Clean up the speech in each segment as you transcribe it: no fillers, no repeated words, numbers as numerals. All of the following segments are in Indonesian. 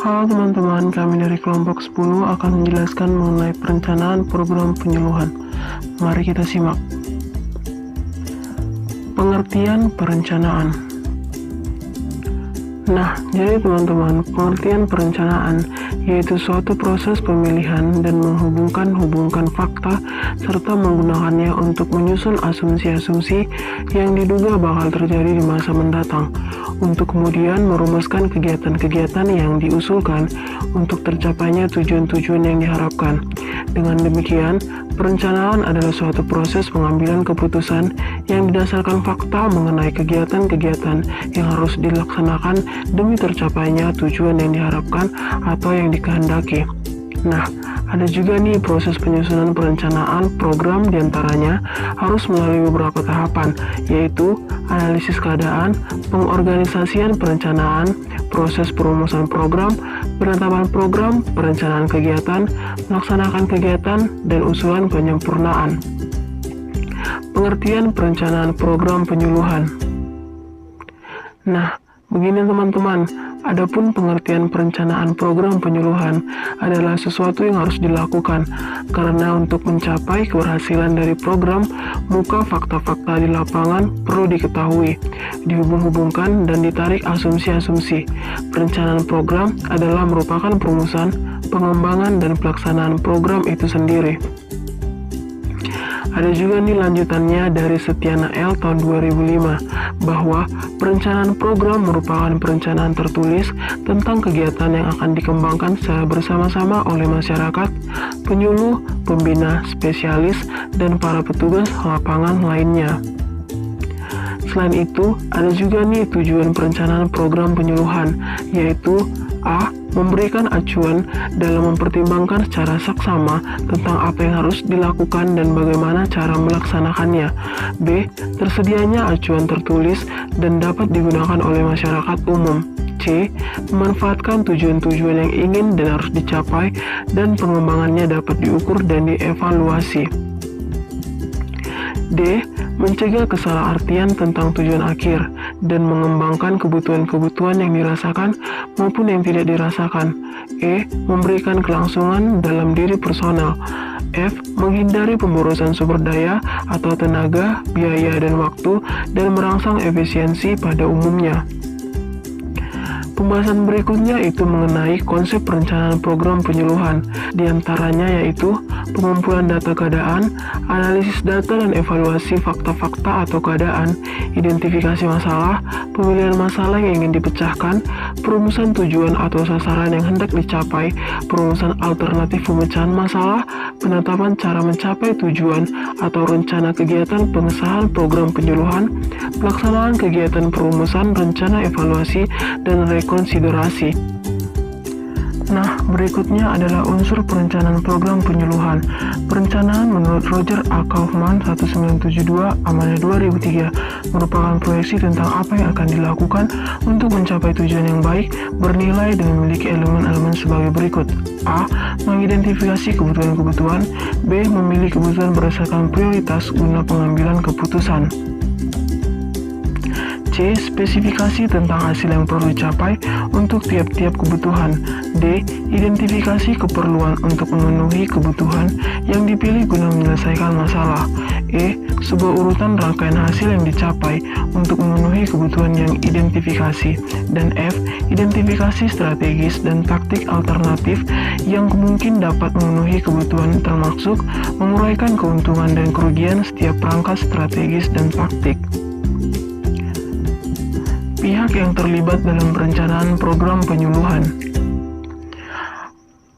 Halo teman-teman, kami dari kelompok 10 akan menjelaskan mengenai perencanaan program penyuluhan. Mari kita simak. Pengertian perencanaan. Nah, jadi teman-teman, pengertian perencanaan yaitu suatu proses pemilihan dan menghubungkan fakta serta menggunakannya untuk menyusun asumsi-asumsi yang diduga bakal terjadi di masa mendatang, untuk kemudian merumuskan kegiatan-kegiatan yang diusulkan untuk tercapainya tujuan-tujuan yang diharapkan. Dengan demikian, perencanaan adalah suatu proses pengambilan keputusan yang didasarkan fakta mengenai kegiatan-kegiatan yang harus dilaksanakan demi tercapainya tujuan yang diharapkan atau yang dikehendaki. Nah, ada juga nih proses penyusunan perencanaan program, diantaranya harus melalui beberapa tahapan, yaitu analisis keadaan, pengorganisasian perencanaan, proses perumusan program, penetapan program, perencanaan kegiatan, melaksanakan kegiatan, dan usulan penyempurnaan. Pengertian perencanaan program penyuluhan. Nah, begini teman-teman, adapun pengertian perencanaan program penyuluhan adalah sesuatu yang harus dilakukan karena untuk mencapai keberhasilan dari program, muka fakta-fakta di lapangan perlu diketahui, dihubung-hubungkan dan ditarik asumsi-asumsi. Perencanaan program adalah merupakan perumusan, pengembangan dan pelaksanaan program itu sendiri. Ada juga nih lanjutannya dari Setiana L tahun 2005, bahwa perencanaan program merupakan perencanaan tertulis tentang kegiatan yang akan dikembangkan secara bersama-sama oleh masyarakat, penyuluh, pembina, spesialis, dan para petugas lapangan lainnya. Selain itu, ada juga nih tujuan perencanaan program penyuluhan, yaitu A. Memberikan acuan dalam mempertimbangkan secara saksama tentang apa yang harus dilakukan dan bagaimana cara melaksanakannya. B. Tersedianya acuan tertulis dan dapat digunakan oleh masyarakat umum. C. Memanfaatkan tujuan-tujuan yang ingin dan harus dicapai dan pengembangannya dapat diukur dan dievaluasi. D. Mencegah kesalahartian tentang tujuan akhir dan mengembangkan kebutuhan-kebutuhan yang dirasakan maupun yang tidak dirasakan. E. Memberikan kelangsungan dalam diri personal. F. Menghindari pemborosan sumber daya atau tenaga, biaya, dan waktu dan merangsang efisiensi pada umumnya. Pembahasan berikutnya itu mengenai konsep perencanaan program penyuluhan, diantaranya yaitu pengumpulan data keadaan, analisis data dan evaluasi fakta-fakta atau keadaan, identifikasi masalah, pemilihan masalah yang ingin dipecahkan, perumusan tujuan atau sasaran yang hendak dicapai, perumusan alternatif pemecahan masalah, penetapan cara mencapai tujuan atau rencana kegiatan pengesahan program penyuluhan, pelaksanaan kegiatan perumusan, rencana evaluasi, dan rekonsiderasi. Nah, berikutnya adalah unsur perencanaan program penyuluhan. Perencanaan menurut Roger A. Kaufman 1972 Amanah 2003 merupakan proyeksi tentang apa yang akan dilakukan untuk mencapai tujuan yang baik, bernilai, dan memiliki elemen-elemen sebagai berikut. A. Mengidentifikasi kebutuhan-kebutuhan. B. Memilih kebutuhan berdasarkan prioritas guna pengambilan keputusan. C. Spesifikasi tentang hasil yang perlu dicapai untuk tiap-tiap kebutuhan. D. Identifikasi keperluan untuk memenuhi kebutuhan yang dipilih guna menyelesaikan masalah. E. Sebuah urutan rangkaian hasil yang dicapai untuk memenuhi kebutuhan yang identifikasi. Dan F. Identifikasi strategis dan taktik alternatif yang mungkin dapat memenuhi kebutuhan, termasuk menguraikan keuntungan dan kerugian setiap perangkat strategis dan taktik. Pihak yang terlibat dalam perencanaan program penyuluhan.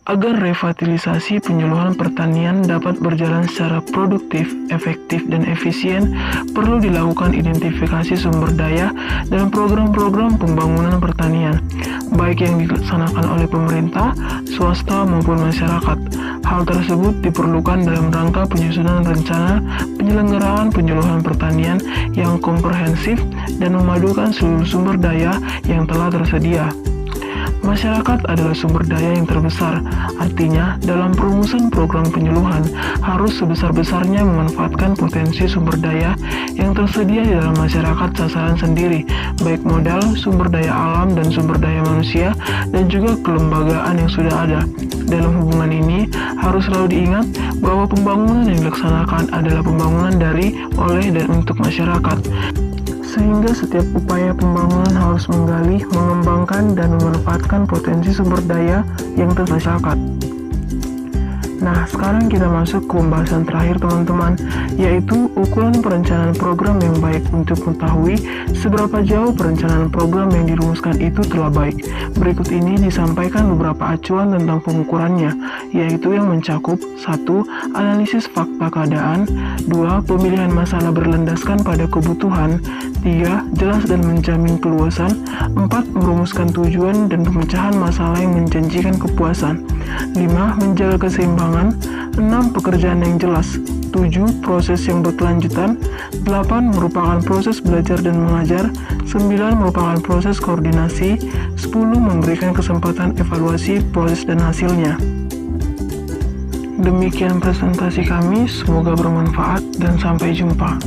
Agar revitalisasi penyuluhan pertanian dapat berjalan secara produktif, efektif, dan efisien, perlu dilakukan identifikasi sumber daya dan program-program pembangunan pertanian, baik yang dilaksanakan oleh pemerintah, swasta, maupun masyarakat. Hal tersebut diperlukan dalam rangka penyusunan rencana penyelenggaraan penyuluhan pertanian yang komprehensif dan memadukan seluruh sumber daya yang telah tersedia. Masyarakat adalah sumber daya yang terbesar, artinya dalam perumusan program penyuluhan harus sebesar-besarnya memanfaatkan potensi sumber daya yang tersedia di dalam masyarakat sasaran sendiri, baik modal, sumber daya alam, dan sumber daya manusia, dan juga kelembagaan yang sudah ada. Dalam hubungan ini, harus selalu diingat bahwa pembangunan yang dilaksanakan adalah pembangunan dari, oleh, dan untuk masyarakat. Sehingga setiap upaya pembangunan harus menggali, mengembangkan, dan memanfaatkan potensi sumber daya yang termasyarakat. Nah, sekarang kita masuk ke pembahasan terakhir teman-teman, yaitu ukuran perencanaan program yang baik untuk mengetahui seberapa jauh perencanaan program yang dirumuskan itu telah baik. Berikut ini disampaikan beberapa acuan tentang pengukurannya, yaitu yang mencakup 1. Analisis fakta keadaan, 2. Pemilihan masalah berlandaskan pada kebutuhan, 3. Jelas dan menjamin keluasan, 4. Merumuskan tujuan dan pemecahan masalah yang menjanjikan kepuasan, 5. Menjaga keseimbangan, 6. Pekerjaan yang jelas, 7. Proses yang berkelanjutan, 8. Merupakan proses belajar dan mengajar, 9. Merupakan proses koordinasi, 10. Memberikan kesempatan evaluasi proses dan hasilnya. Demikian presentasi kami, semoga bermanfaat dan sampai jumpa.